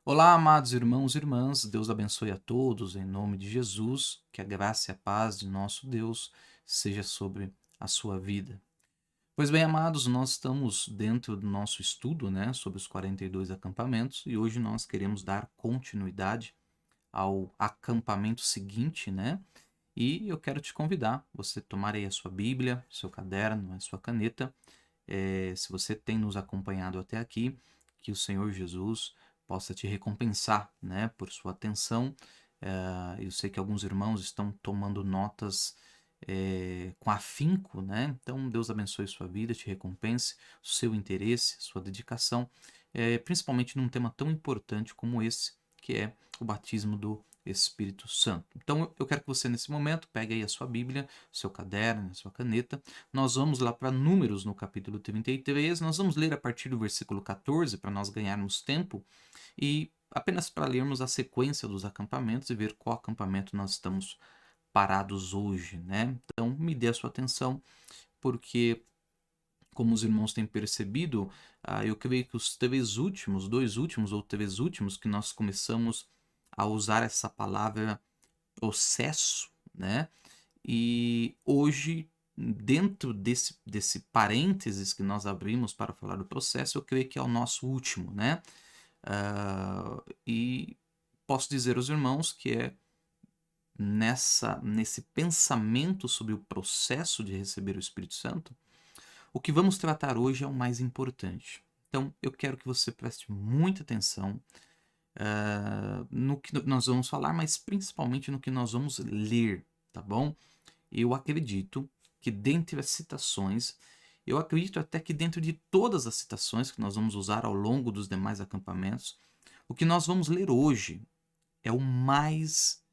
Olá, amados irmãos e irmãs, Deus abençoe a todos em nome de Jesus, que a graça e a paz de nosso Deus seja sobre a sua vida. Pois bem, amados, nós estamos dentro do nosso estudo, sobre os 42 acampamentos e hoje nós queremos dar continuidade ao acampamento seguinte, E eu quero te convidar, você tomar aí a sua Bíblia, seu caderno, a sua caneta, se você tem nos acompanhado até aqui, que o Senhor Jesus possa te recompensar, por sua atenção. Eu sei que alguns irmãos estão tomando notas com afinco, Então, Deus abençoe sua vida, te recompense, o seu interesse, sua dedicação, principalmente num tema tão importante como esse, que é o batismo do Espírito Santo. Então, eu quero que você, nesse momento, pegue aí a sua Bíblia, seu caderno, a sua caneta. Nós vamos lá para Números, no capítulo 33. Nós vamos ler a partir do versículo 14, para nós ganharmos tempo, e apenas para lermos a sequência dos acampamentos e ver qual acampamento nós estamos parados hoje, Então, me dê a sua atenção, porque, como os irmãos têm percebido, eu creio que os dois últimos ou três últimos, que nós começamos a usar essa palavra processo, E hoje, dentro desse parênteses que nós abrimos para falar do processo, eu creio que é o nosso último, E posso dizer aos irmãos que é nesse pensamento sobre o processo de receber o Espírito Santo, o que vamos tratar hoje é o mais importante. Então, eu quero que você preste muita atenção no que nós vamos falar, mas principalmente no que nós vamos ler, tá bom? Eu acredito que dentre as citações, eu acredito até que dentro de todas as citações que nós vamos usar ao longo dos demais acampamentos, o que nós vamos ler hoje é o mais,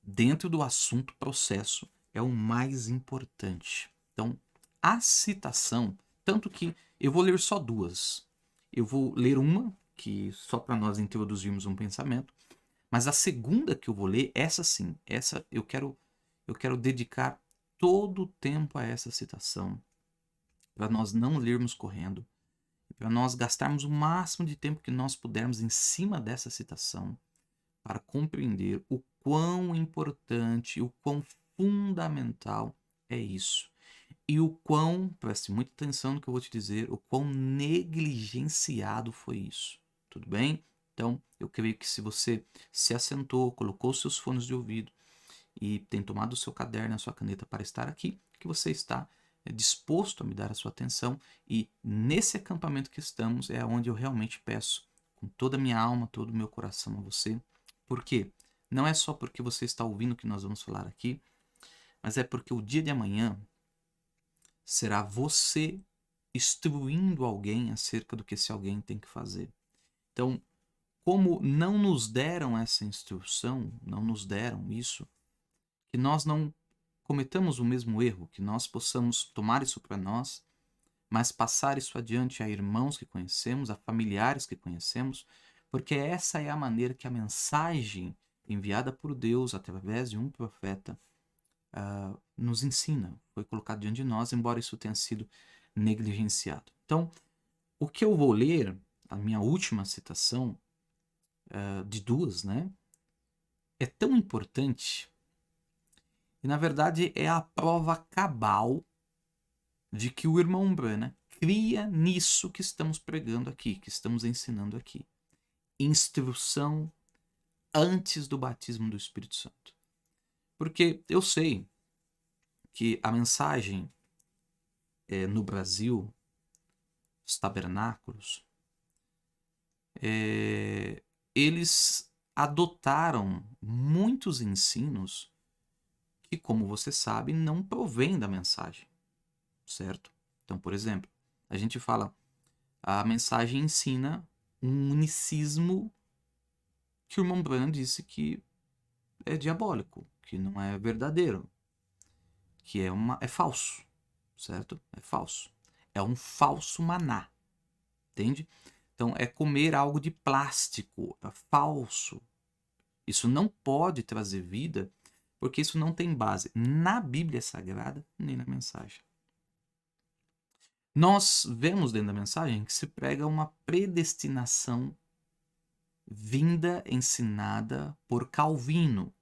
dentro do assunto processo, é o mais importante. Então, a citação, tanto que eu vou ler só duas. Eu vou ler uma, que só para nós introduzirmos um pensamento, mas a segunda que eu vou ler, essa sim, essa eu quero dedicar todo o tempo a essa citação, para nós não lermos correndo, para nós gastarmos o máximo de tempo que nós pudermos em cima dessa citação, para compreender o quão importante, o quão fundamental é isso. E o quão, preste muita atenção no que eu vou te dizer, o quão negligenciado foi isso. Tudo bem? Então, eu creio que se você se assentou, colocou seus fones de ouvido e tem tomado o seu caderno, a sua caneta para estar aqui, que você está disposto a me dar a sua atenção, e nesse acampamento que estamos é onde eu realmente peço com toda a minha alma, todo o meu coração a você. Por quê? Não é só porque você está ouvindo o que nós vamos falar aqui, mas é porque o dia de amanhã será você instruindo alguém acerca do que esse alguém tem que fazer. Então, como não nos deram essa instrução, não nos deram isso, que nós não cometamos o mesmo erro, que nós possamos tomar isso para nós, mas passar isso adiante a irmãos que conhecemos, a familiares que conhecemos, porque essa é a maneira que a mensagem enviada por Deus através de um profeta nos ensina, foi colocado diante de nós, embora isso tenha sido negligenciado. Então, o que eu vou ler, a minha última citação, de duas, é tão importante e, na verdade, é a prova cabal de que o irmão Branham cria nisso que estamos pregando aqui, que estamos ensinando aqui. Instrução antes do batismo do Espírito Santo. Porque eu sei que a mensagem no Brasil, os tabernáculos, eles adotaram muitos ensinos que, como você sabe, não provém da mensagem, certo? Então, por exemplo, a gente fala, a mensagem ensina um unicismo que o irmão Branham disse que é diabólico, que não é verdadeiro, que é falso, certo? É falso. É um falso maná, entende? Então, é comer algo de plástico, é falso. Isso não pode trazer vida, porque isso não tem base na Bíblia Sagrada nem na mensagem. Nós vemos dentro da mensagem que se prega uma predestinação vinda ensinada por Calvino.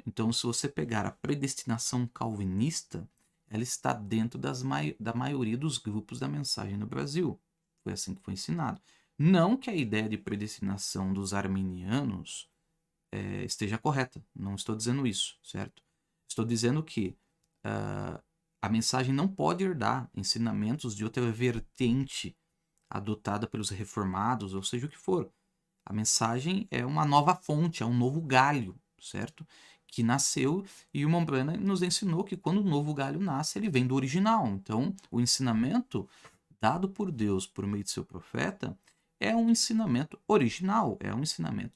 Então, se você pegar a predestinação calvinista, ela está dentro da maioria dos grupos da mensagem no Brasil. Foi assim que foi ensinado. Não que a ideia de predestinação dos arminianos esteja correta. Não estou dizendo isso, certo? Estou dizendo que a mensagem não pode herdar ensinamentos de outra vertente adotada pelos reformados, ou seja o que for. A mensagem é uma nova fonte, é um novo galho, certo? Que nasceu e o Mombrana nos ensinou que quando um novo galho nasce, ele vem do original. Então, o ensinamento dado por Deus por meio de seu profeta é um ensinamento original, é um ensinamento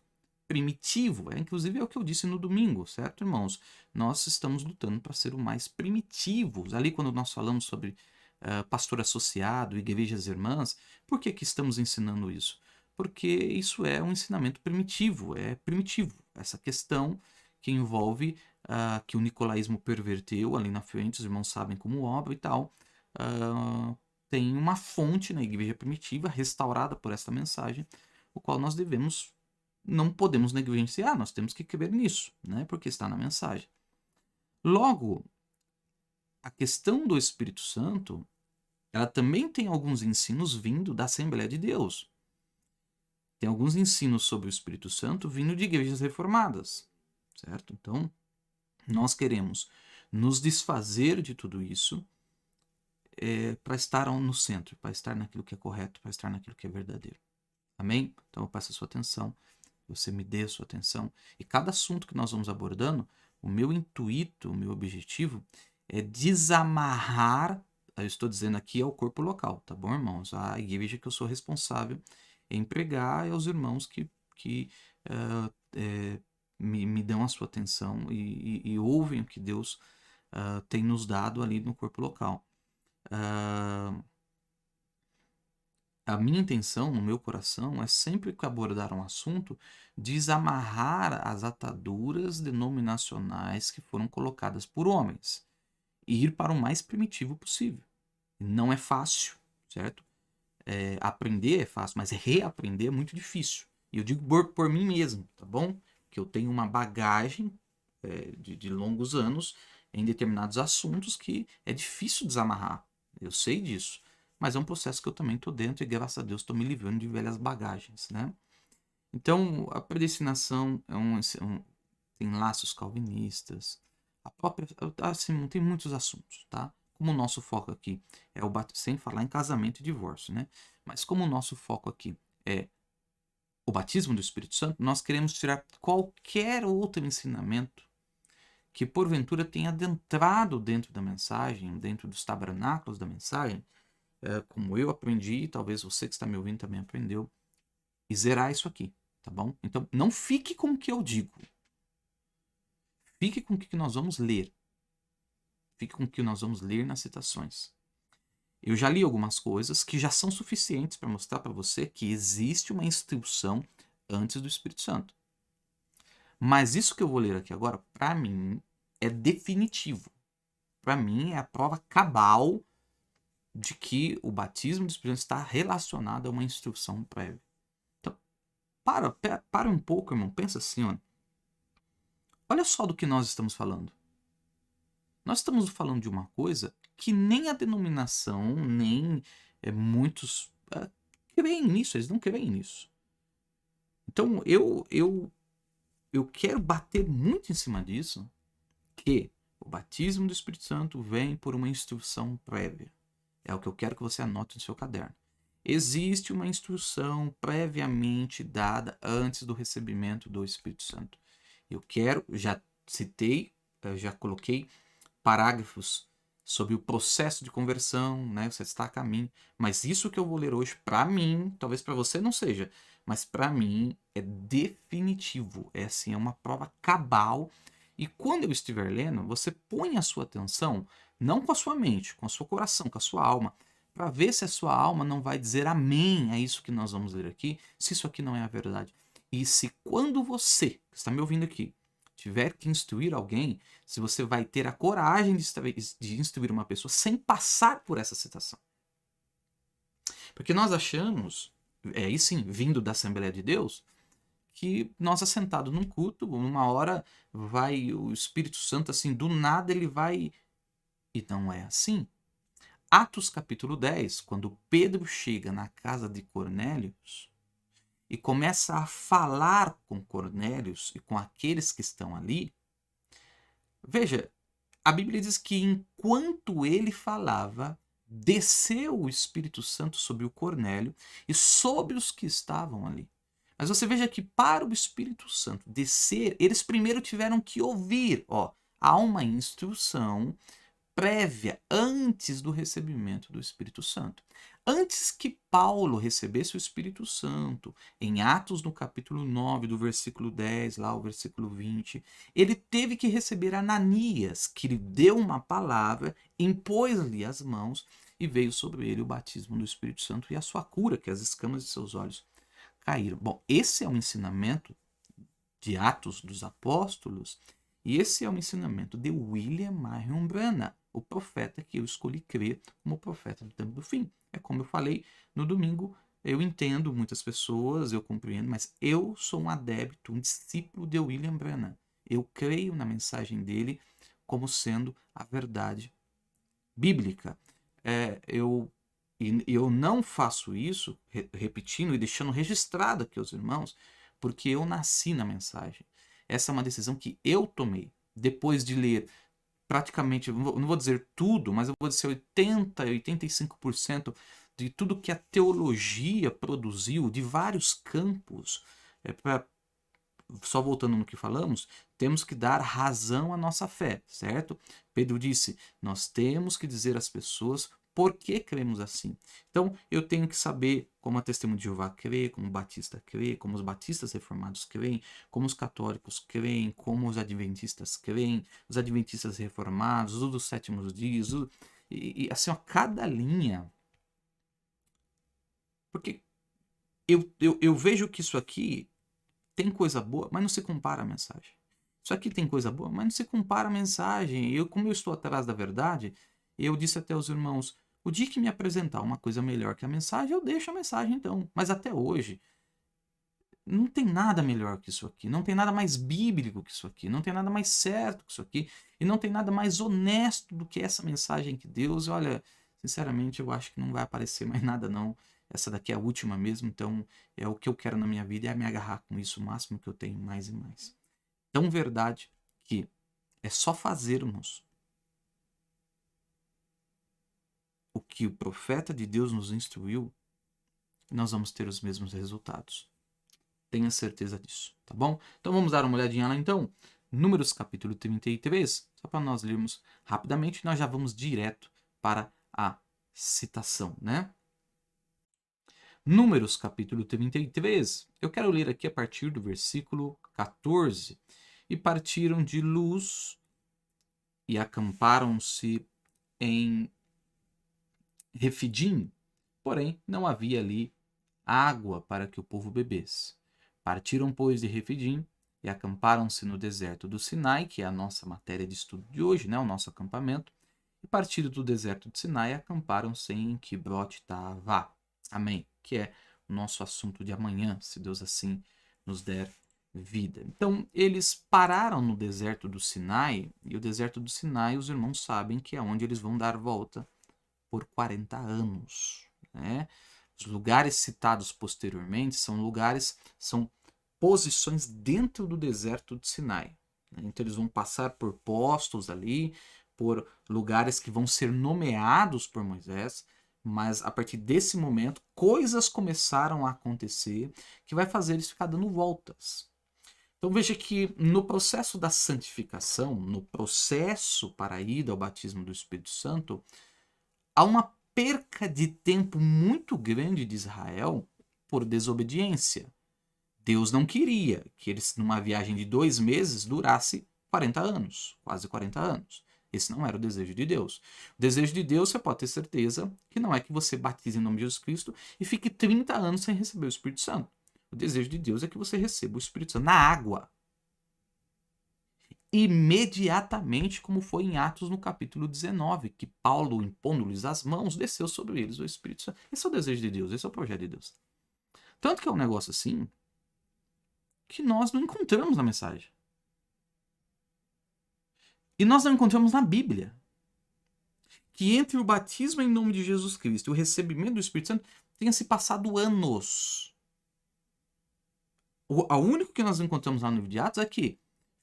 primitivo. Inclusive é o que eu disse no domingo, certo, irmãos? Nós estamos lutando para ser o mais primitivos. Ali, quando nós falamos sobre pastor associado, igrejas irmãs, por que estamos ensinando isso? Porque isso é um ensinamento primitivo, é primitivo. Essa questão que envolve que o nicolaísmo perverteu ali na frente, os irmãos sabem como obra e tal, tem uma fonte na igreja primitiva, restaurada por esta mensagem, o qual nós não podemos negligenciar, nós temos que crer nisso, né? Porque está na mensagem. Logo, a questão do Espírito Santo, ela também tem alguns ensinos vindo da Assembleia de Deus. Tem alguns ensinos sobre o Espírito Santo vindo de igrejas reformadas, certo? Então, nós queremos nos desfazer de tudo isso para estar no centro, para estar naquilo que é correto, para estar naquilo que é verdadeiro. Amém? Então, eu peço a sua atenção, você me dê a sua atenção. E cada assunto que nós vamos abordando, o meu intuito, o meu objetivo é desamarrar, eu estou dizendo aqui, é o corpo local, tá bom, irmãos? A igreja que eu sou responsável em pregar é os irmãos que me dão a sua atenção e ouvem o que Deus tem nos dado ali no corpo local. A minha intenção, no meu coração, é sempre que abordar um assunto, desamarrar as ataduras denominacionais que foram colocadas por homens e ir para o mais primitivo possível. Não é fácil, certo? Aprender é fácil, mas reaprender é muito difícil. E eu digo por mim mesmo, tá bom? Que eu tenho uma bagagem de longos anos em determinados assuntos que é difícil desamarrar. Eu sei disso. Mas é um processo que eu também estou dentro e graças a Deus estou me livrando de velhas bagagens, né? Então, a predestinação tem laços calvinistas, a própria, assim, tem muitos assuntos, tá? Como o nosso foco aqui é sem falar em casamento e divórcio, né? Mas como o nosso foco aqui é o batismo do Espírito Santo, nós queremos tirar qualquer outro ensinamento que porventura tenha adentrado dentro da mensagem, dentro dos tabernáculos da mensagem, como eu aprendi, talvez você que está me ouvindo também aprendeu, e zerar isso aqui, tá bom? Então, não fique com o que eu digo. Fique com o que nós vamos ler. Fique com o que nós vamos ler nas citações. Eu já li algumas coisas que já são suficientes para mostrar para você que existe uma instrução antes do Espírito Santo. Mas isso que eu vou ler aqui agora, para mim, é definitivo. Para mim, é a prova cabal de que o batismo do Espírito Santo está relacionado a uma instrução prévia. Então, para um pouco, irmão. Pensa assim, ó. Olha só do que nós estamos falando. Nós estamos falando de uma coisa que nem a denominação, nem muitos creem nisso, eles não creem nisso. Então, eu quero bater muito em cima disso, que o batismo do Espírito Santo vem por uma instrução prévia. É o que eu quero que você anote no seu caderno. Existe uma instrução previamente dada antes do recebimento do Espírito Santo. Já citei, já coloquei parágrafos sobre o processo de conversão, né? Você está a caminho. Mas isso que eu vou ler hoje, para mim, talvez para você não seja, mas para mim é definitivo. É assim, é uma prova cabal. E quando eu estiver lendo, você põe a sua atenção, não com a sua mente, com o seu coração, com a sua alma, para ver se a sua alma não vai dizer amém a isso que nós vamos ler aqui, se isso aqui não é a verdade. E se quando você, que está me ouvindo aqui, tiver que instruir alguém, se você vai ter a coragem de instruir uma pessoa sem passar por essa citação. Porque nós achamos, aí sim, vindo da Assembleia de Deus, que nós assentados num culto, numa hora vai o Espírito Santo assim, do nada ele vai... E não é assim. Atos capítulo 10, quando Pedro chega na casa de Cornélios e começa a falar com Cornélios e com aqueles que estão ali, veja, a Bíblia diz que enquanto ele falava, desceu o Espírito Santo sobre o Cornélio e sobre os que estavam ali. Mas você veja que para o Espírito Santo descer, eles primeiro tiveram que ouvir. Ó, há uma instrução prévia antes do recebimento do Espírito Santo. Antes que Paulo recebesse o Espírito Santo, em Atos no capítulo 9, do versículo 10 lá ao versículo 20, ele teve que receber Ananias, que lhe deu uma palavra, impôs-lhe as mãos e veio sobre ele o batismo do Espírito Santo e a sua cura, que as escamas de seus olhos caíram. Bom, esse é o ensinamento de Atos dos Apóstolos e esse é o ensinamento de William Marion Branham, o profeta que eu escolhi crer como profeta do tempo do fim. É como eu falei no domingo, eu entendo muitas pessoas, eu compreendo, mas eu sou um adepto, um discípulo de William Branham. Eu creio na mensagem dele como sendo a verdade bíblica. Eu não faço isso, repetindo e deixando registrado aqui aos irmãos, porque eu nasci na mensagem. Essa é uma decisão que eu tomei depois de ler praticamente, não vou dizer tudo, mas eu vou dizer 80, 85% de tudo que a teologia produziu, de vários campos. Só voltando no que falamos, temos que dar razão à nossa fé, certo? Pedro disse, nós temos que dizer às pessoas por que cremos assim. Então, eu tenho que saber como a Testemunha de Jeová crê, como o Batista crê, como os batistas reformados creem, como os católicos creem, como os adventistas creem, os adventistas reformados, os dos sétimos dias, e assim, ó, cada linha. Porque eu vejo que isso aqui tem coisa boa, mas não se compara à mensagem. Isso aqui tem coisa boa, mas não se compara à mensagem. Como eu estou atrás da verdade, eu disse até aos irmãos, o dia que me apresentar uma coisa melhor que a mensagem, eu deixo a mensagem então. Mas até hoje, não tem nada melhor que isso aqui. Não tem nada mais bíblico que isso aqui. Não tem nada mais certo que isso aqui. E não tem nada mais honesto do que essa mensagem que Deus... Olha, sinceramente, eu acho que não vai aparecer mais nada não. Essa daqui é a última mesmo, então é o que eu quero na minha vida, é me agarrar com isso o máximo que eu tenho, mais e mais. Tão verdade que é só fazermos o que o profeta de Deus nos instruiu, nós vamos ter os mesmos resultados. Tenha certeza disso, tá bom? Então vamos dar uma olhadinha lá então. Números capítulo 33, só para nós lermos rapidamente, nós já vamos direto para a citação, né? Números capítulo 33, eu quero ler aqui a partir do versículo 14. E partiram de Luz e acamparam-se em Refidim, porém não havia ali água para que o povo bebesse. Partiram, pois, de Refidim e acamparam-se no deserto do Sinai, que é a nossa matéria de estudo de hoje, né, o nosso acampamento. E partiram do deserto de Sinai, acamparam-se em Kibrot Tavá. Amém. Que é o nosso assunto de amanhã, se Deus assim nos der vida. Então, eles pararam no deserto do Sinai, e o deserto do Sinai, os irmãos sabem que é onde eles vão dar volta por 40 anos. Né? Os lugares citados posteriormente são posições dentro do deserto do Sinai. Né? Então, eles vão passar por postos ali, por lugares que vão ser nomeados por Moisés, mas a partir desse momento, coisas começaram a acontecer que vai fazer eles ficar dando voltas. Então veja que no processo da santificação, no processo para a ida ao batismo do Espírito Santo, há uma perca de tempo muito grande de Israel por desobediência. Deus não queria que eles, numa viagem de 2 meses, durasse 40 anos, quase 40 anos. Esse não era o desejo de Deus. O desejo de Deus, você pode ter certeza, que não é que você batize em nome de Jesus Cristo e fique 30 anos sem receber o Espírito Santo. O desejo de Deus é que você receba o Espírito Santo na água. Imediatamente, como foi em Atos no capítulo 19, que Paulo, impondo-lhes as mãos, desceu sobre eles o Espírito Santo. Esse é o desejo de Deus, esse é o projeto de Deus. Tanto que é um negócio assim que nós não encontramos na mensagem. E nós não encontramos na Bíblia. Que entre o batismo em nome de Jesus Cristo e o recebimento do Espírito Santo tenha se passado anos. O único que nós encontramos lá no livro de Atos é que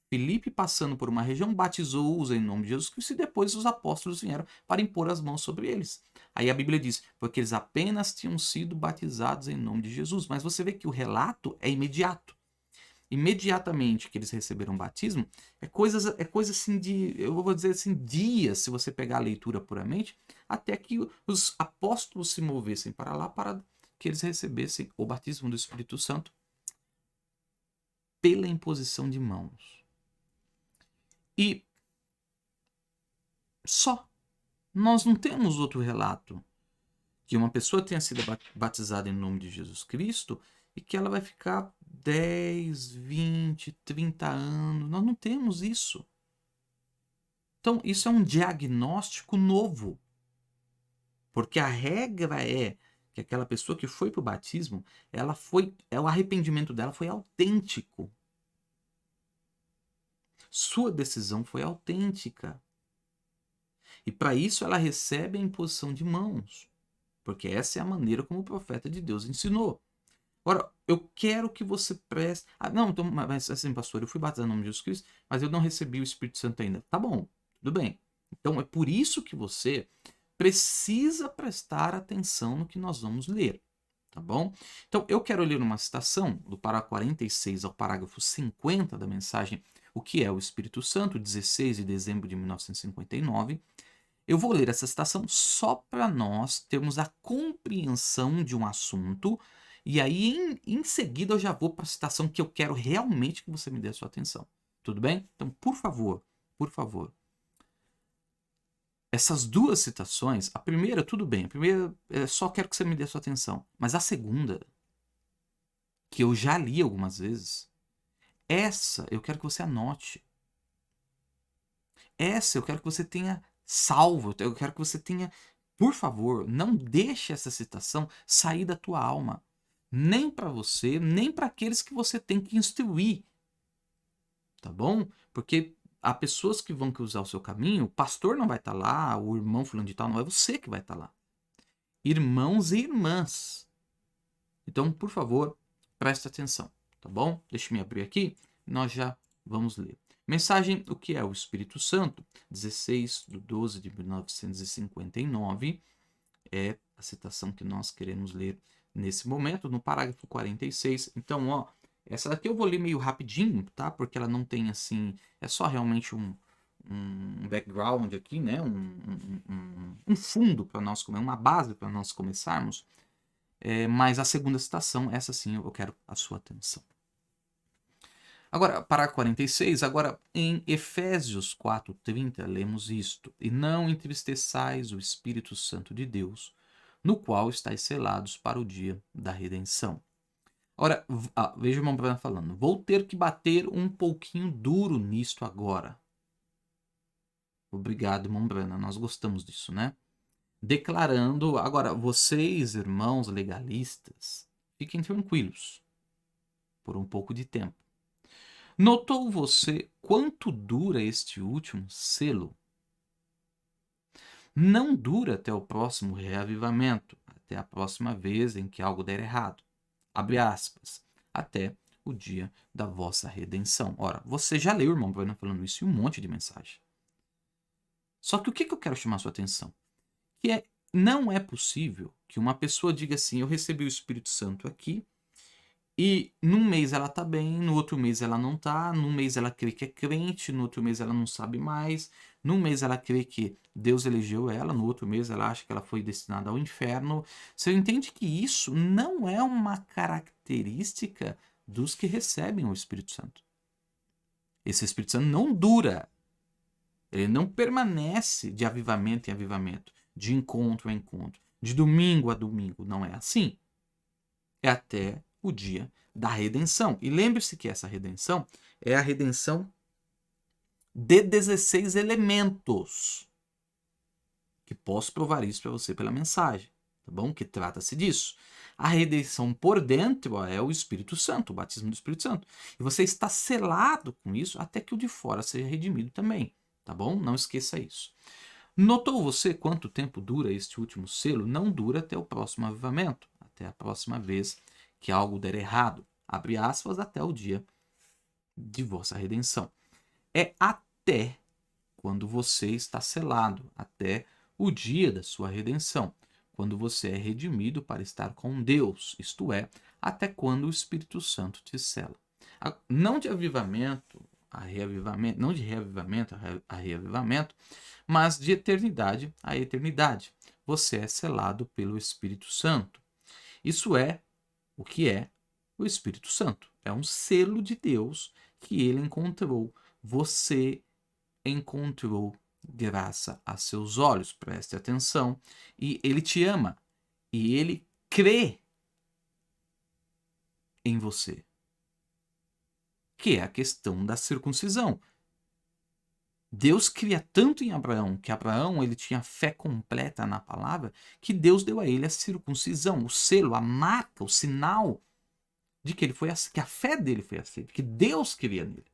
Filipe, passando por uma região, batizou-os em nome de Jesus Cristo e depois os apóstolos vieram para impor as mãos sobre eles. Aí a Bíblia diz, porque eles apenas tinham sido batizados em nome de Jesus. Mas você vê que o relato é imediato. Imediatamente que eles receberam o batismo, é coisa assim de, eu vou dizer assim, dias, se você pegar a leitura puramente, até que os apóstolos se movessem para lá, para que eles recebessem o batismo do Espírito Santo pela imposição de mãos. E só. Nós não temos outro relato que uma pessoa tenha sido batizada em nome de Jesus Cristo e que ela vai ficar 10, 20, 30 anos. Nós não temos isso. Então, isso é um diagnóstico novo. Porque a regra é que aquela pessoa que foi para o batismo, o arrependimento dela foi autêntico. Sua decisão foi autêntica. E para isso ela recebe a imposição de mãos. Porque essa é a maneira como o profeta de Deus ensinou. Agora, eu quero que você preste... não, então, mas assim, pastor, eu fui batizado no nome de Jesus Cristo, mas eu não recebi o Espírito Santo ainda. Tá bom, tudo bem. Então, é por isso que você precisa prestar atenção no que nós vamos ler. Tá bom? Então, eu quero ler uma citação do parágrafo 46 ao parágrafo 50 da mensagem O que é o Espírito Santo, 16 de dezembro de 1959. Eu vou ler essa citação só para nós termos a compreensão de um assunto, e aí em seguida eu já vou para a citação que eu quero realmente que você me dê a sua atenção. Tudo bem? Então, por favor, essas duas citações, a primeira, tudo bem, a primeira só quero que você me dê a sua atenção, mas a segunda, que eu já li algumas vezes, essa eu quero que você anote. Essa eu quero que você tenha salvo, eu quero que você tenha, por favor, não deixe essa citação sair da tua alma, nem para você, nem para aqueles que você tem que instruir, tá bom? Porque há pessoas que vão cruzar o seu caminho, o pastor não vai estar lá, o irmão fulano de tal, não é você que vai estar lá. Irmãos e irmãs. Então, por favor, preste atenção, tá bom? Deixa eu me abrir aqui, nós já vamos ler. Mensagem O que é o Espírito Santo, 16 de 12 de 1959, é a citação que nós queremos ler nesse momento, no parágrafo 46. Então, ó, essa daqui eu vou ler meio rapidinho, tá? Porque ela não tem, assim, é só realmente um background aqui, né? Um fundo para nós, uma base para nós começarmos. Mas a segunda citação, essa sim eu quero a sua atenção. Agora, parágrafo 46, agora em Efésios 4:30, lemos isto: E não entristeçais o Espírito Santo de Deus, no qual estáis selados para o dia da redenção. Ora, veja o irmão falando, vou ter que bater um pouquinho duro nisto agora. Obrigado, irmão Brana, nós gostamos disso, né? Declarando, agora, vocês, irmãos legalistas, fiquem tranquilos por um pouco de tempo. Notou você quanto dura este último selo? Não dura até o próximo reavivamento, até a próxima vez em que algo der errado. Abre aspas. Até o dia da vossa redenção. Ora, você já leu o irmão Bruno falando isso em um monte de mensagem. Só que o que eu quero chamar a sua atenção? Que não é possível que uma pessoa diga assim, eu recebi o Espírito Santo aqui, e num mês ela tá bem, no outro mês ela não tá, num mês ela crê que é crente, no outro mês ela não sabe mais, num mês ela crê que Deus elegeu ela, no outro mês ela acha que ela foi destinada ao inferno. Você entende que isso não é uma característica dos que recebem o Espírito Santo. Esse Espírito Santo não dura. Ele não permanece de avivamento em avivamento, de encontro a encontro, de domingo a domingo. Não é assim. É até o dia da redenção. E lembre-se que essa redenção é a redenção de 16 elementos. Que posso provar isso para você pela mensagem, tá bom? Que trata-se disso. A redenção por dentro é o Espírito Santo, o batismo do Espírito Santo. E você está selado com isso até que o de fora seja redimido também, tá bom? Não esqueça isso. Notou você quanto tempo dura este último selo? Não dura até o próximo avivamento, até a próxima vez que algo der errado. Abre aspas, até o dia de vossa redenção. É até quando você está selado, até o dia da sua redenção, quando você é redimido para estar com Deus, isto é, até quando o Espírito Santo te sela. Não de avivamento a reavivamento, não de reavivamento a reavivamento, mas de eternidade a eternidade. Você é selado pelo Espírito Santo. Isso é o que é o Espírito Santo. É um selo de Deus que ele encontrou. Você encontrou graça a seus olhos. Preste atenção. E ele te ama. E ele crê em você. Que é a questão da circuncisão. Deus cria tanto em Abraão, que Abraão ele tinha fé completa na palavra, que Deus deu a ele a circuncisão, o selo, a marca, o sinal de que ele foi que a fé dele foi aceita, que Deus queria nele.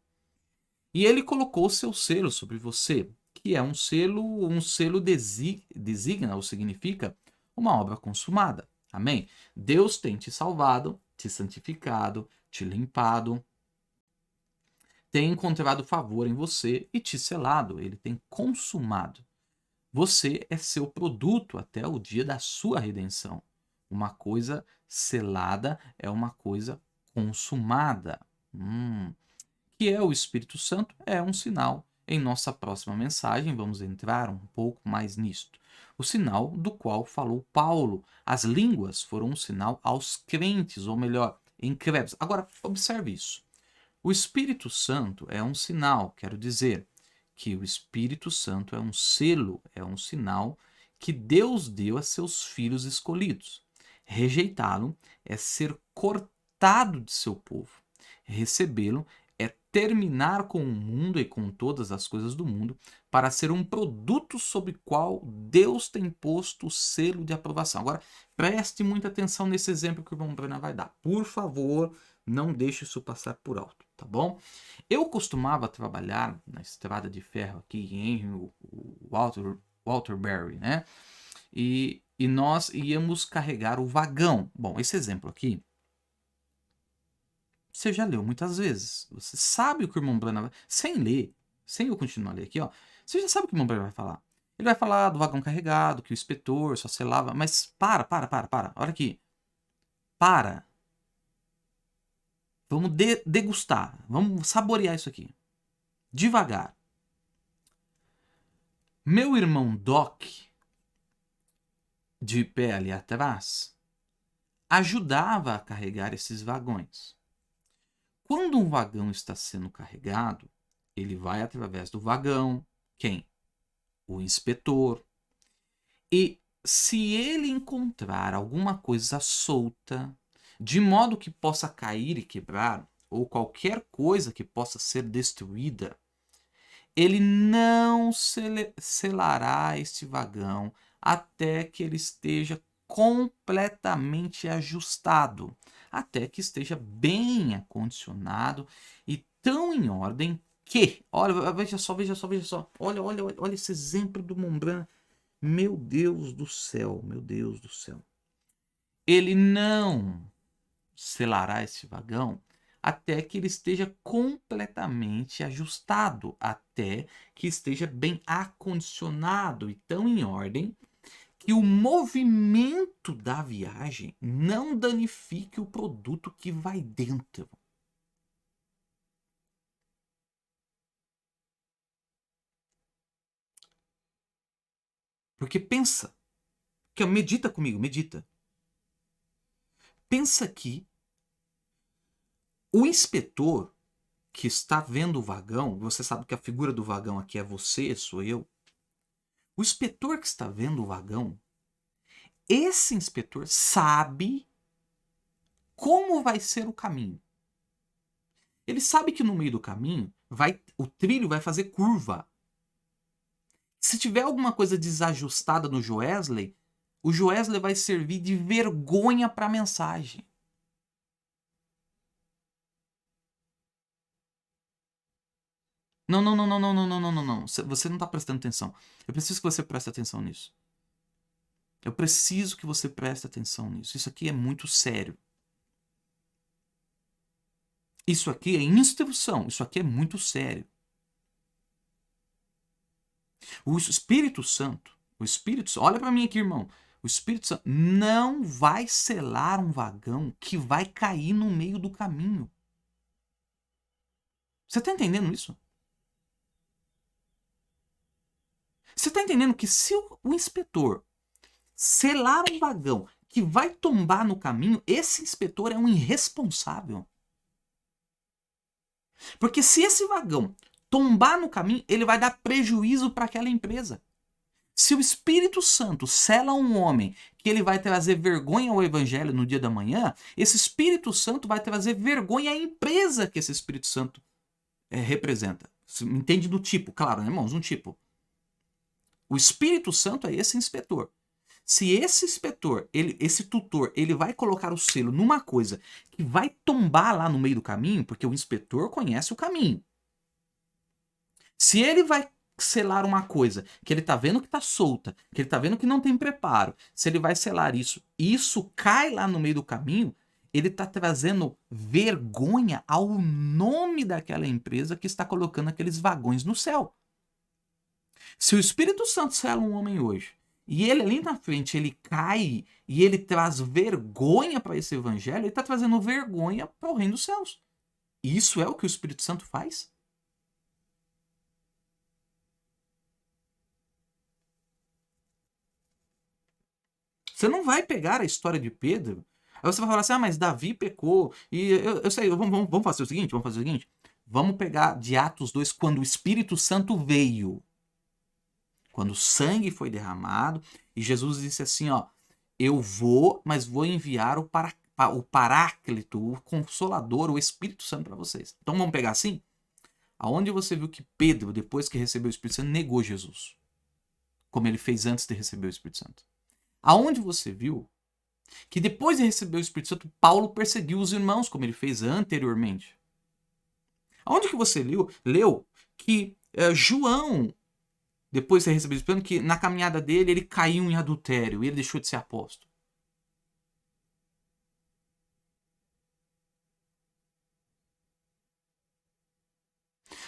E ele colocou o seu selo sobre você, que é um selo designa ou significa uma obra consumada. Amém? Deus tem te salvado, te santificado, te limpado, tem encontrado favor em você e te selado, ele tem consumado. Você é seu produto até o dia da sua redenção. Uma coisa selada é uma coisa consumada. Que é o Espírito Santo, é um sinal. Em nossa próxima mensagem, vamos entrar um pouco mais nisto. O sinal do qual falou Paulo. As línguas foram um sinal aos crentes, ou melhor, incrédulos. Agora, observe isso. O Espírito Santo é um sinal, quero dizer que o Espírito Santo é um selo, é um sinal que Deus deu a seus filhos escolhidos. Rejeitá-lo é ser cortado de seu povo. Recebê-lo é terminar com o mundo e com todas as coisas do mundo para ser um produto sobre o qual Deus tem posto o selo de aprovação. Agora, preste muita atenção nesse exemplo que o irmão Brana vai dar. Por favor, não deixe isso passar por alto, tá bom? Eu costumava trabalhar na estrada de ferro aqui em Waterbury, né? E nós íamos carregar o vagão. Bom, esse exemplo aqui, você já leu muitas vezes. Você sabe o que o irmão Brana vai... Sem ler, sem eu continuar a ler aqui, ó. Você já sabe o que o irmão Brana vai falar. Ele vai falar do vagão carregado, que o inspetor só selava... Mas para. Olha aqui. Para. Vamos degustar. Vamos saborear isso aqui. Devagar. Meu irmão Doc, de pé ali atrás, ajudava a carregar esses vagões. Quando um vagão está sendo carregado, ele vai através do vagão. Quem? O inspetor. E se ele encontrar alguma coisa solta, de modo que possa cair e quebrar, ou qualquer coisa que possa ser destruída, ele não selará este vagão até que ele esteja completamente ajustado, até que esteja bem acondicionado e tão em ordem que, olha, veja só, olha esse exemplo do Montblanc, meu Deus do céu, ele não selará esse vagão até que ele esteja completamente ajustado, até que esteja bem acondicionado e tão em ordem que o movimento da viagem não danifique o produto que vai dentro. Porque pensa, que medita comigo, medita. Pensa que o inspetor que está vendo o vagão, você sabe que a figura do vagão aqui é você, sou eu. O inspetor que está vendo o vagão, esse inspetor sabe como vai ser o caminho. Ele sabe que no meio do caminho o trilho vai fazer curva. Se tiver alguma coisa desajustada no Joesley, O Joesley vai servir de vergonha para a mensagem. Não, não, não, não, não, não, não, não, não, não. Você não está prestando atenção. Eu preciso que você preste atenção nisso. Eu preciso que você preste atenção nisso. Isso aqui é muito sério. Isso aqui é instrução. Isso aqui é muito sério. O Espírito Santo, olha para mim aqui, irmão. O Espírito Santo não vai selar um vagão que vai cair no meio do caminho. Você está entendendo isso? Você está entendendo que se o inspetor selar um vagão que vai tombar no caminho, esse inspetor é um irresponsável. Porque se esse vagão tombar no caminho, ele vai dar prejuízo para aquela empresa. Se o Espírito Santo sela um homem que ele vai trazer vergonha ao evangelho no dia da manhã, esse Espírito Santo vai trazer vergonha à empresa que esse Espírito Santo representa. Você entende do tipo, claro, né, irmãos? Um tipo. O Espírito Santo é esse inspetor. Se esse inspetor, esse tutor, ele vai colocar o selo numa coisa que vai tombar lá no meio do caminho, porque o inspetor conhece o caminho. Se ele vai selar uma coisa que ele tá vendo que tá solta, que ele tá vendo que não tem preparo, se ele vai selar isso, e isso cai lá no meio do caminho, ele tá trazendo vergonha ao nome daquela empresa que está colocando aqueles vagões no céu. Se o Espírito Santo sela um homem hoje, e ele ali na frente, ele cai e ele traz vergonha para esse evangelho, ele está trazendo vergonha para o reino dos céus. Isso é o que o Espírito Santo faz? Você não vai pegar a história de Pedro, aí você vai falar assim, mas Davi pecou, e eu sei, vamos fazer o seguinte, vamos pegar de Atos 2, quando o Espírito Santo veio, quando o sangue foi derramado, e Jesus disse assim, ó, eu vou, mas vou enviar o Paráclito, o Consolador, o Espírito Santo para vocês. Então vamos pegar assim? Aonde você viu que Pedro, depois que recebeu o Espírito Santo, negou Jesus? Como ele fez antes de receber o Espírito Santo. Aonde você viu que depois de receber o Espírito Santo, Paulo perseguiu os irmãos, como ele fez anteriormente? Aonde que você leu que João, depois de receber o Espírito Santo, que na caminhada dele ele caiu em adultério e ele deixou de ser apóstolo?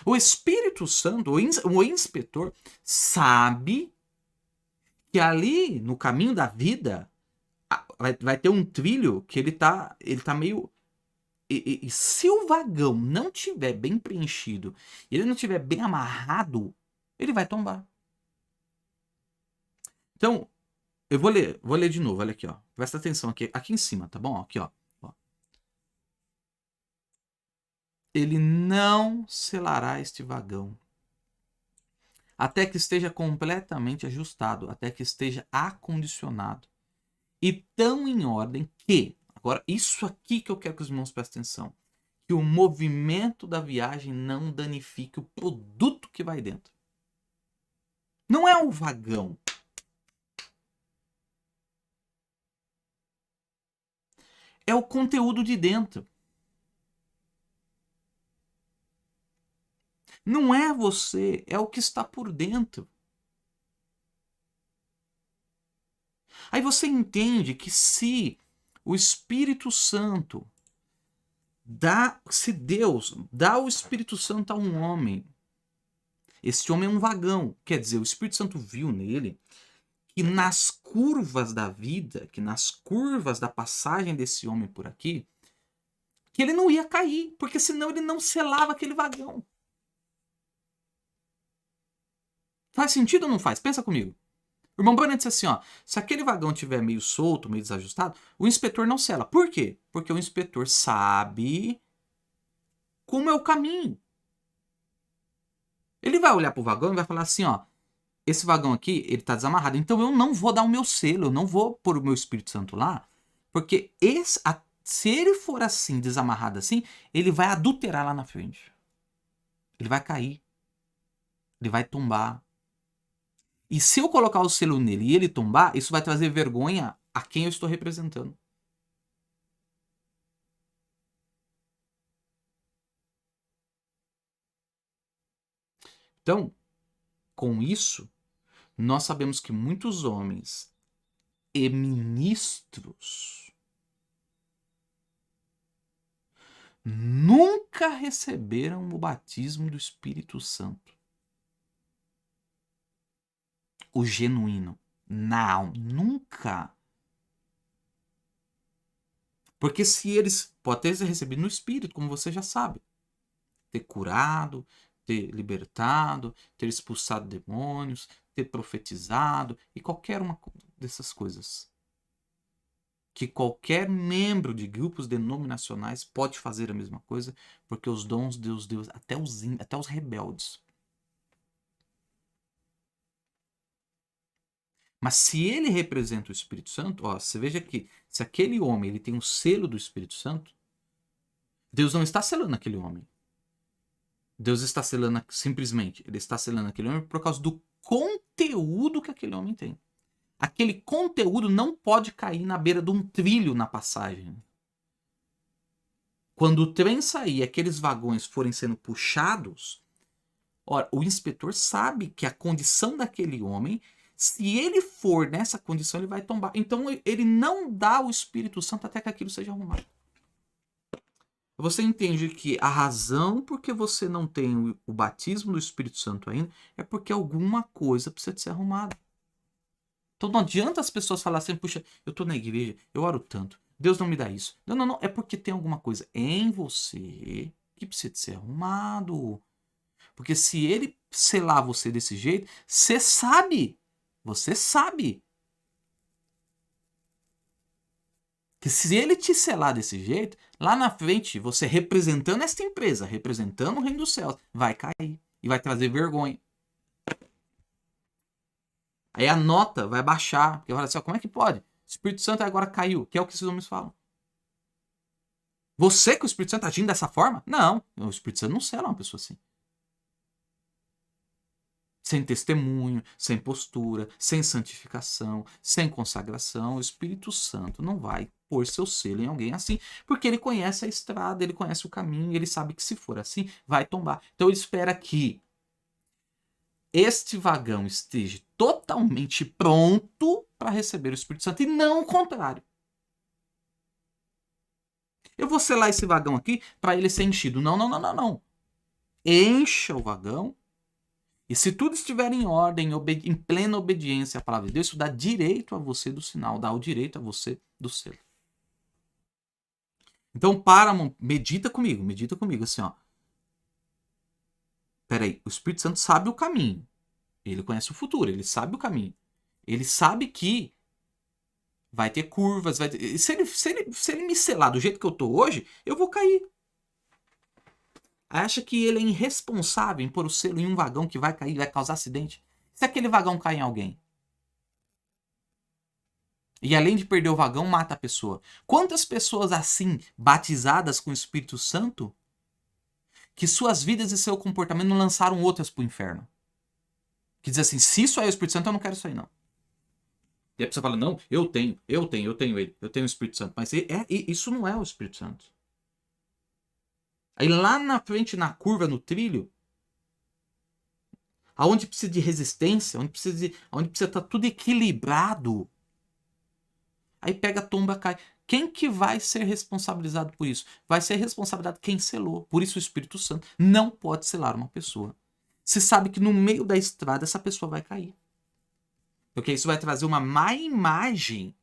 O Espírito Santo, o inspetor, sabe que ali no caminho da vida vai ter um trilho que ele tá meio. E se o vagão não tiver bem preenchido, ele não tiver bem amarrado, ele vai tombar. Então, eu vou ler de novo, olha aqui, ó. Presta atenção aqui em cima, tá bom? Aqui, ó. Ele não selará este vagão até que esteja completamente ajustado, até que esteja acondicionado e tão em ordem que, agora isso aqui que eu quero que os irmãos prestem atenção, que o movimento da viagem não danifique o produto que vai dentro. Não é o vagão. É o conteúdo de dentro. Não é você, é o que está por dentro. Aí você entende que se o Espírito Santo se Deus dá o Espírito Santo a um homem, esse homem é um vagão. Quer dizer, o Espírito Santo viu nele que nas curvas da vida, que nas curvas da passagem desse homem por aqui, que ele não ia cair, porque senão ele não selava aquele vagão. Faz sentido ou não faz? Pensa comigo. O irmão Branham disse assim, ó, se aquele vagão estiver meio solto, meio desajustado, o inspetor não sela. Por quê? Porque o inspetor sabe como é o caminho. Ele vai olhar pro vagão e vai falar assim, ó, esse vagão aqui, ele tá desamarrado, então eu não vou dar o meu selo, eu não vou pôr o meu Espírito Santo lá, porque se ele for assim, desamarrado assim, ele vai adulterar lá na frente. Ele vai cair. Ele vai tombar. E se eu colocar o selo nele e ele tombar, isso vai trazer vergonha a quem eu estou representando. Então, com isso, nós sabemos que muitos homens e ministros nunca receberam o batismo do Espírito Santo. O genuíno. Não, nunca. Porque se eles podem ter recebido no Espírito, como você já sabe, ter curado, ter libertado, ter expulsado demônios, ter profetizado e qualquer uma dessas coisas. Que qualquer membro de grupos denominacionais pode fazer a mesma coisa, porque os dons Deus deu até os rebeldes. Mas se ele representa o Espírito Santo, ó, você veja que se aquele homem ele tem um selo do Espírito Santo, Deus não está selando aquele homem. Deus está selando simplesmente, ele está selando aquele homem por causa do conteúdo que aquele homem tem. Aquele conteúdo não pode cair na beira de um trilho na passagem. Quando o trem sair e aqueles vagões forem sendo puxados, ora, o inspetor sabe que a condição daquele homem, se ele for nessa condição, ele vai tombar. Então ele não dá o Espírito Santo até que aquilo seja arrumado. Você entende que a razão por que você não tem o batismo do Espírito Santo ainda é porque alguma coisa precisa de ser arrumada. Então não adianta as pessoas falarem assim, puxa, eu tô na igreja, eu oro tanto, Deus não me dá isso. Não, não, não, é porque tem alguma coisa em você que precisa de ser arrumado. Porque se ele selar você desse jeito, você sabe que se ele te selar desse jeito, lá na frente, você representando esta empresa, representando o reino dos céus, vai cair e vai trazer vergonha. Aí a nota vai baixar, porque vai falar assim, como é que pode? O Espírito Santo agora caiu, que é o que esses homens falam. Você com o Espírito Santo agindo dessa forma? Não, o Espírito Santo não sela uma pessoa assim. Sem testemunho, sem postura, sem santificação, sem consagração, o Espírito Santo não vai pôr seu selo em alguém assim, porque ele conhece a estrada, ele conhece o caminho, ele sabe que se for assim, vai tombar. Então ele espera que este vagão esteja totalmente pronto para receber o Espírito Santo e não o contrário. Eu vou selar esse vagão aqui para ele ser enchido. Não, não, não, não, não. Encha o vagão. E se tudo estiver em ordem, em plena obediência à palavra de Deus, isso dá direito a você do sinal, dá o direito a você do selo. Então, medita comigo, assim, ó. Peraí, o Espírito Santo sabe o caminho. Ele conhece o futuro, ele sabe o caminho. Ele sabe que vai ter curvas, vai ter... Se ele me selar do jeito que eu tô hoje, eu vou cair. Acha que ele é irresponsável em pôr o selo em um vagão que vai cair, vai causar acidente? Se aquele vagão cair em alguém? E além de perder o vagão, mata a pessoa. Quantas pessoas assim, batizadas com o Espírito Santo, que suas vidas e seu comportamento não lançaram outras pro inferno? Que diz assim, se isso aí é o Espírito Santo, eu não quero isso aí não. E a pessoa fala, não, eu tenho ele, eu tenho o Espírito Santo. Mas isso não é o Espírito Santo. Aí lá na frente, na curva, no trilho, aonde precisa de resistência, onde precisa estar tudo equilibrado, aí pega, tomba, cai. Quem que vai ser responsabilizado por isso? Vai ser responsabilizado quem selou. Por isso o Espírito Santo não pode selar uma pessoa. Se sabe que no meio da estrada essa pessoa vai cair. Porque isso vai trazer uma má imagem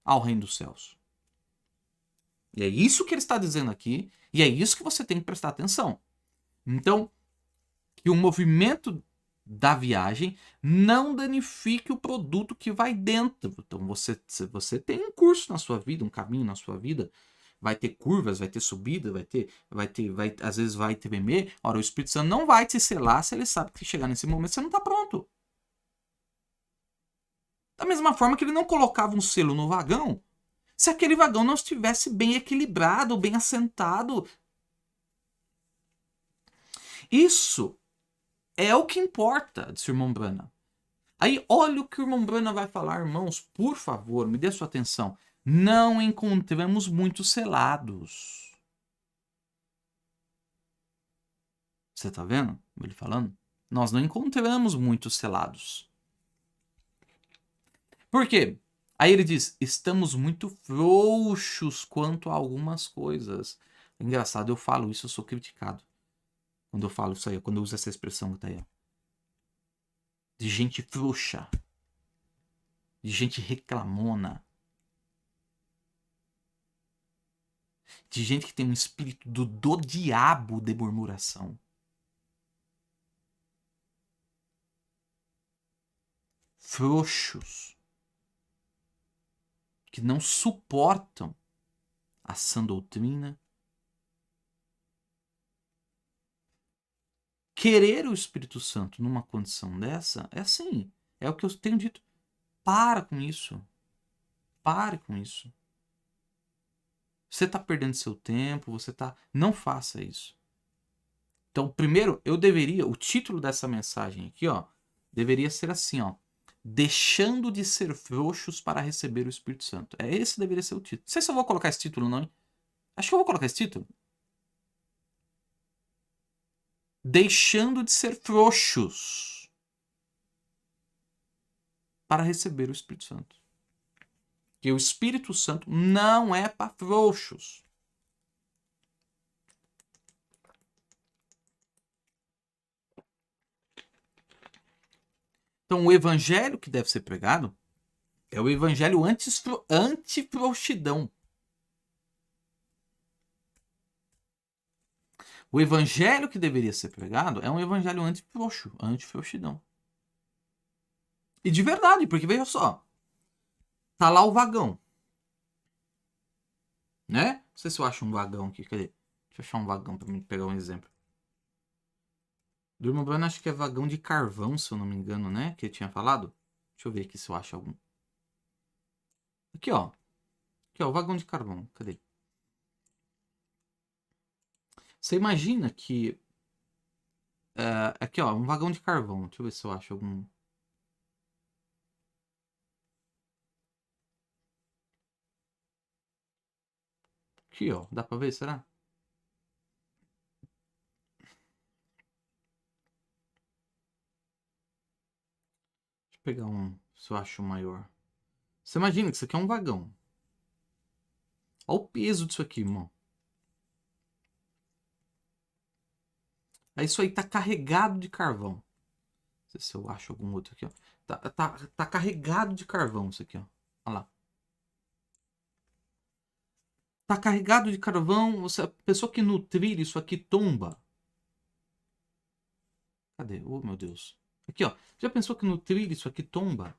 ao reino dos céus. E é isso que ele está dizendo aqui, e é isso que você tem que prestar atenção. Então, que o movimento da viagem não danifique o produto que vai dentro. Então, você tem um curso na sua vida, um caminho na sua vida, vai ter curvas, vai ter subida, às vezes vai tremer. Ora, o Espírito Santo não vai te selar se ele sabe que chegar nesse momento você não está pronto. Da mesma forma que ele não colocava um selo no vagão se aquele vagão não estivesse bem equilibrado, bem assentado. Isso É o que importa, disse o irmão Brana. Aí, olha o que o irmão Brana vai falar, irmãos, por favor, me dê sua atenção. Não encontramos muitos selados. Você tá vendo ele falando? Nós não encontramos muitos selados. Por quê? Aí ele diz: estamos muito frouxos quanto a algumas coisas. Engraçado, eu falo isso, eu sou criticado. Quando eu falo isso aí, quando eu uso essa expressão que tá aí, ó. De gente frouxa. De gente reclamona. De gente que tem um espírito do diabo de murmuração. Frouxos. Que não suportam a sã doutrina. Querer o Espírito Santo numa condição dessa é assim. É o que eu tenho dito. Para com isso. Pare com isso. Você está perdendo seu tempo, você tá. Não faça isso. Então, primeiro, eu deveria. O título dessa mensagem aqui, ó, deveria ser assim, ó. Deixando de ser frouxos para receber o Espírito Santo. Esse deveria ser o título. Não sei se eu vou colocar esse título, não, hein? Acho que eu vou colocar esse título. Deixando de ser frouxos para receber o Espírito Santo. Que o Espírito Santo não é para frouxos. Então, o evangelho que deve ser pregado é o evangelho anti-frouxidão. O evangelho que deveria ser pregado é um evangelho anti-frouxo, anti-frouxidão. E de verdade, porque veja só. Tá lá o vagão. Né? Não sei se eu acho um vagão aqui. Cadê? Deixa eu achar um vagão pra mim pegar um exemplo. Do irmão Bruno, acho que é vagão de carvão, se eu não me engano, né? Que ele tinha falado. Deixa eu ver aqui se eu acho algum. Aqui, ó. Aqui, ó, o vagão de carvão. Cadê? Você imagina que... aqui, ó, um vagão de carvão. Deixa eu ver se eu acho algum... Aqui, ó. Dá pra ver, será? Deixa eu pegar um, se eu acho maior. Você imagina que isso aqui é um vagão. Olha o peso disso aqui, irmão. Aí isso aí tá carregado de carvão. Não sei se eu acho algum outro aqui, ó. Tá carregado de carvão isso aqui, ó. Olha lá. Tá carregado de carvão. A pessoa que nutrir isso aqui tomba. Cadê? Oh, meu Deus. Aqui, ó. Já pensou que nutrir isso aqui tomba?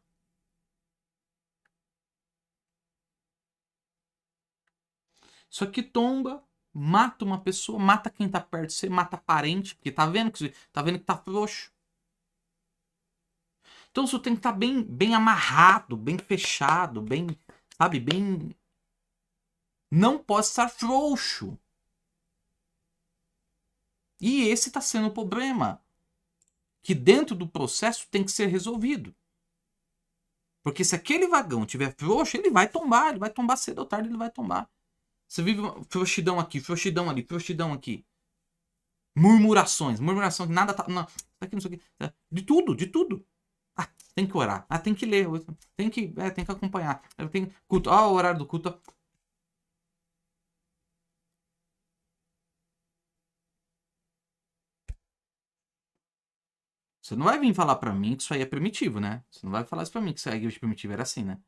Isso aqui tomba, mata uma pessoa, mata quem tá perto de você, mata parente, porque tá vendo que tá frouxo. Então isso tem que estar bem amarrado, bem fechado, bem, sabe, bem. Não pode estar frouxo. E esse está sendo o problema. Que dentro do processo tem que ser resolvido. Porque se aquele vagão tiver frouxo, ele vai tombar cedo ou tarde, ele vai tombar. Você vive uma frouxidão aqui, frouxidão ali, frouxidão aqui. Murmuração que nada tá. Não, aqui, não sei o que. De tudo, de tudo. Ah, tem que orar. Ah, tem que ler. Tem que acompanhar. Tem culto. Ah, o horário do culto. Você não vai vir falar pra mim que isso aí é primitivo, né? Você não vai falar isso pra mim que isso aí de primitivo era assim, né?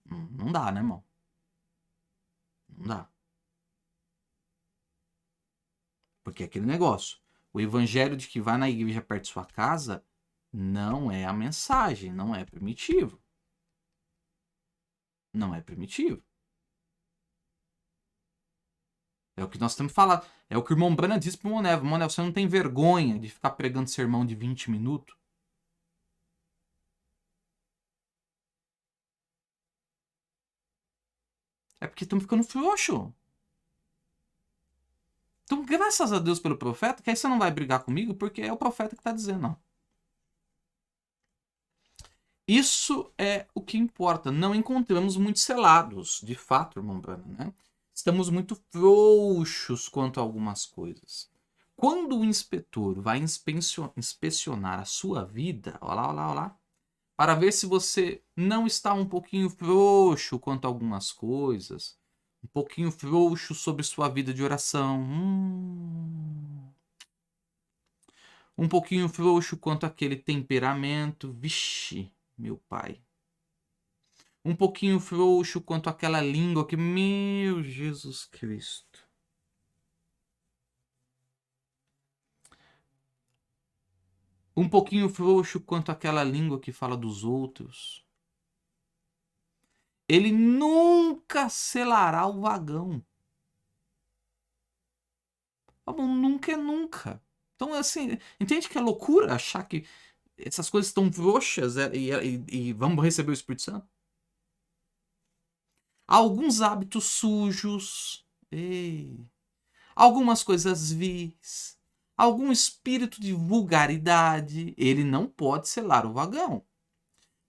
Não dá, né, irmão? Não dá. Porque é aquele negócio. O evangelho de que vai na igreja perto de sua casa não é a mensagem, não é primitivo. Não é primitivo. É o que nós temos falado. É o que o irmão Brana disse pro Moneva. Moneva, você não tem vergonha de ficar pregando sermão de 20 minutos? É porque estamos ficando frouxo. Então, graças a Deus pelo profeta, que aí você não vai brigar comigo, porque é o profeta que está dizendo, ó. Isso é o que importa. Não encontramos muitos selados, de fato, irmão Bruno, né? Estamos muito frouxos quanto a algumas coisas. Quando o inspetor vai inspecionar a sua vida, olha lá, para ver se você não está um pouquinho frouxo quanto a algumas coisas, um pouquinho frouxo sobre sua vida de oração, um pouquinho frouxo quanto àquele temperamento, vixe, meu pai. Um pouquinho frouxo quanto àquela língua que, meu Jesus Cristo. Um pouquinho frouxo quanto àquela língua que fala dos outros. Ele nunca selará o vagão. Nunca é nunca. Então, assim, entende que é loucura achar que essas coisas estão frouxas e vamos receber o Espírito Santo? Alguns hábitos sujos, algumas coisas vis, algum espírito de vulgaridade, ele não pode selar o vagão.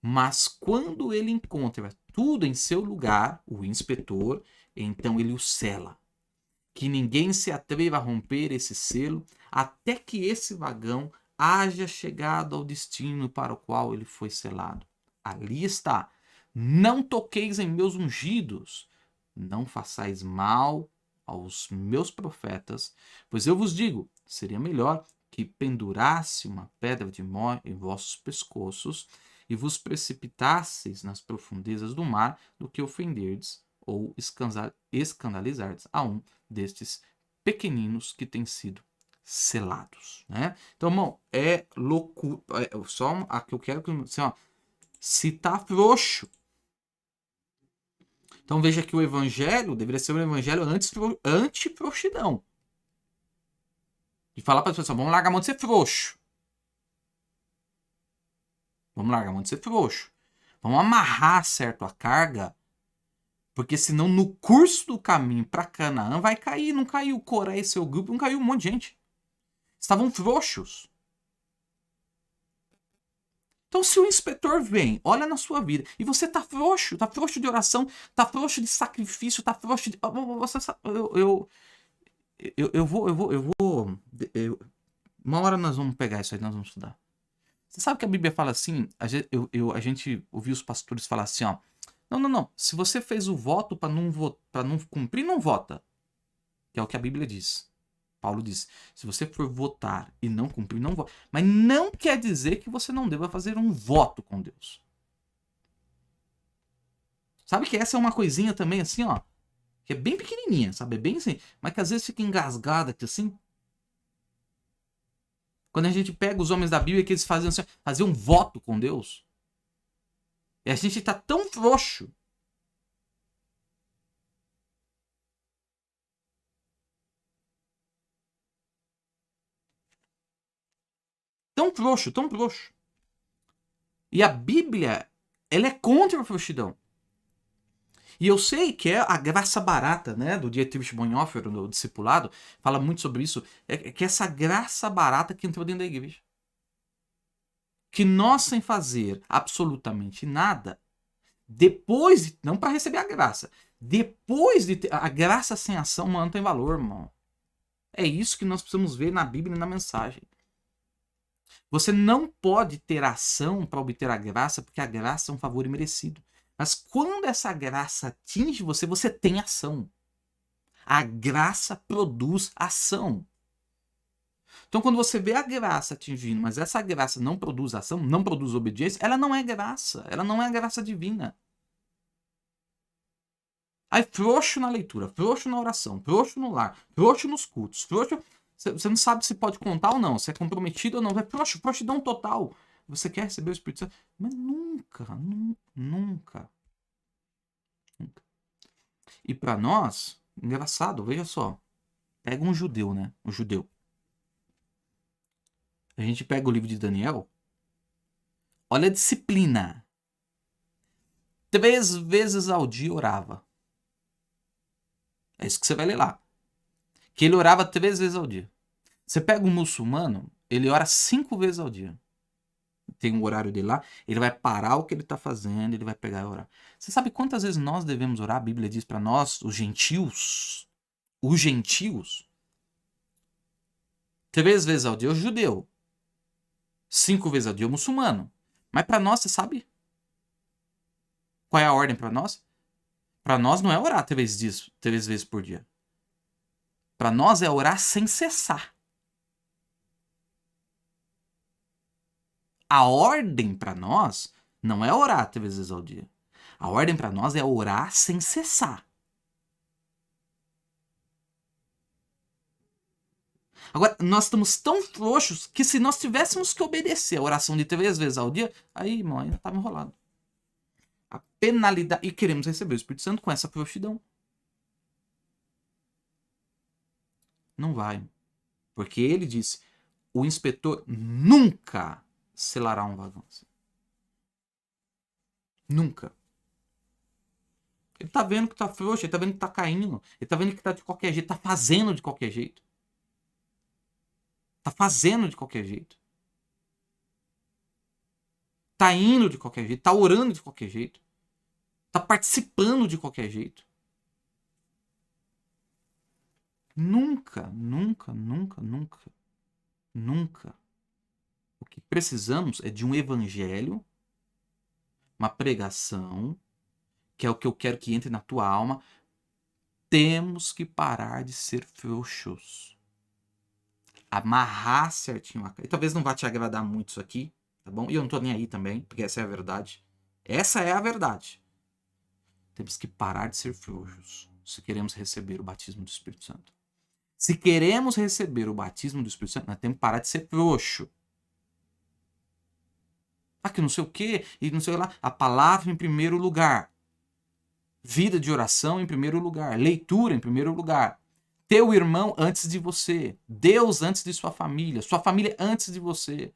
Mas quando ele encontra tudo em seu lugar, o inspetor, então ele o sela. Que ninguém se atreva a romper esse selo até que esse vagão haja chegado ao destino para o qual ele foi selado. Ali está. Não toqueis em meus ungidos, não façais mal aos meus profetas, pois eu vos digo, seria melhor que pendurasse uma pedra de mó em vossos pescoços e vos precipitasseis nas profundezas do mar do que ofenderdes ou escandalizardes a um destes pequeninos que têm sido selados, né? Então, irmão, é loucura. Só a que eu quero que assim, ó, se tá frouxo. Então veja que o evangelho deveria ser um evangelho anti-frouxidão. De falar para as pessoas, vamos largar a mão de ser frouxo. Vamos largar a mão de ser frouxo. Vamos amarrar certo a carga, porque senão no curso do caminho para Canaã vai cair. Não caiu Coré e seu grupo, não caiu um monte de gente. Estavam frouxos. Então, se o inspetor vem, olha na sua vida, e você tá frouxo de oração, tá frouxo de sacrifício, tá frouxo de. Você sabe, uma hora nós vamos pegar isso aí, nós vamos estudar. Você sabe que a Bíblia fala assim? A gente ouviu os pastores falar assim, ó. Não. Se você fez o voto para não cumprir, não vota. Que é o que a Bíblia diz. Paulo diz: se você for votar e não cumprir, não vota. Mas não quer dizer que você não deva fazer um voto com Deus. Sabe que essa é uma coisinha também assim, ó. Que é bem pequenininha, sabe? É bem assim. Mas que às vezes fica engasgada aqui assim. Quando a gente pega os homens da Bíblia que eles faziam assim, faziam um voto com Deus. E a gente tá tão frouxo. Tão frouxo, tão frouxo. E a Bíblia, ela é contra a frouxidão. E eu sei que é a graça barata, né, do Dietrich Bonhoeffer, do discipulado, fala muito sobre isso, é que essa graça barata que entrou dentro da igreja. Que nós, sem fazer absolutamente nada, depois, não para receber a graça, depois de ter, a graça sem ação não tem valor, irmão. É isso que nós precisamos ver na Bíblia e na mensagem. Você não pode ter ação para obter a graça, porque a graça é um favor imerecido. Mas quando essa graça atinge você, você tem ação. A graça produz ação. Então, quando você vê a graça atingindo, mas essa graça não produz ação, não produz obediência, ela não é graça. Ela não é graça divina. Aí, frouxo na leitura, frouxo na oração, frouxo no lar, frouxo nos cultos, frouxo. Você não sabe se pode contar ou não, se é comprometido ou não. É frouxo, frouxidão total. Você quer receber o Espírito Santo? Mas nunca. E para nós, engraçado, veja só. Pega um judeu, né? Um judeu. A gente pega o livro de Daniel. Olha a disciplina. 3 vezes ao dia orava. É isso que você vai ler lá. que ele orava 3 vezes ao dia. Você pega um muçulmano, ele ora 5 vezes ao dia. Tem um horário dele lá, ele vai parar o que ele está fazendo, ele vai pegar e orar. Você sabe quantas vezes nós devemos orar? A Bíblia diz para nós, os gentios, 3 vezes ao dia o judeu, 5 vezes ao dia o muçulmano. Mas para nós, você sabe qual é a ordem para nós? Para nós não é orar 3 vezes por dia. Para nós é orar sem cessar. A ordem para nós não é orar 3 vezes ao dia. A ordem para nós é orar sem cessar. Agora, nós estamos tão frouxos que se nós tivéssemos que obedecer a oração de 3 vezes ao dia, aí, irmão, ainda estava enrolado. A penalidade. E queremos receber o Espírito Santo com essa frouxidão. Não vai. Porque ele disse: o inspetor nunca selará um vagão. Nunca. Ele tá vendo que tá frouxo, ele tá vendo que tá caindo, ele tá vendo que tá de qualquer jeito, tá fazendo de qualquer jeito. Tá fazendo de qualquer jeito. Tá indo de qualquer jeito, tá orando de qualquer jeito. Tá participando de qualquer jeito. Nunca, nunca, nunca, nunca, nunca. O que precisamos é de um evangelho, uma pregação, que é o que eu quero que entre na tua alma. Temos que parar de ser frouxos. Amarrar certinho a cara. E talvez não vá te agradar muito isso aqui, tá bom? E eu não tô nem aí também, porque essa é a verdade. Essa é a verdade. Temos que parar de ser frouxos se queremos receber o batismo do Espírito Santo. Se queremos receber o batismo do Espírito Santo, nós temos que parar de ser frouxo. Ah, que não sei o que, e não sei lá. A palavra em primeiro lugar. Vida de oração em primeiro lugar. Leitura em primeiro lugar. Teu irmão antes de você. Deus antes de sua família. Sua família antes de você.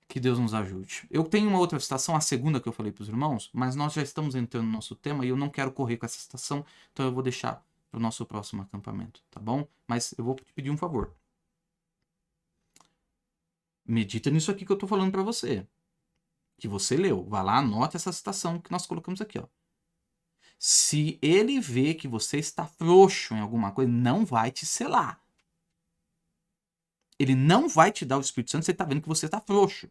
Que Deus nos ajude. Eu tenho uma outra citação, a segunda que eu falei para os irmãos, mas nós já estamos entrando no nosso tema e eu não quero correr com essa citação, então eu vou deixar para o nosso próximo acampamento, tá bom? Mas eu vou te pedir um favor. Medita nisso aqui que eu estou falando para você. Que você leu. Vai lá, anote essa citação que nós colocamos aqui, ó. Se ele vê que você está frouxo em alguma coisa, não vai te selar. Ele não vai te dar o Espírito Santo se ele está vendo que você está frouxo.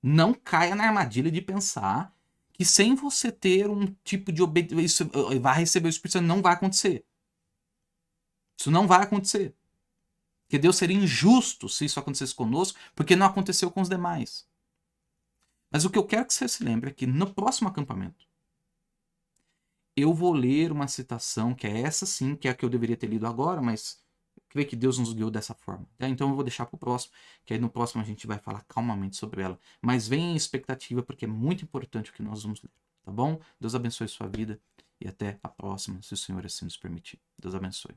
Não caia na armadilha de pensar que sem você ter um tipo de obediência, vai receber o Espírito Santo. Não vai acontecer. Isso não vai acontecer. Porque Deus seria injusto se isso acontecesse conosco, porque não aconteceu com os demais. Mas o que eu quero que você se lembre é que no próximo acampamento, eu vou ler uma citação que é essa sim, que é a que eu deveria ter lido agora, mas creio que Deus nos guiou dessa forma. Tá? Então eu vou deixar para o próximo, que aí no próximo a gente vai falar calmamente sobre ela. Mas vem em expectativa, porque é muito importante o que nós vamos ler. Tá bom? Deus abençoe sua vida e até a próxima, se o Senhor assim nos permitir. Deus abençoe.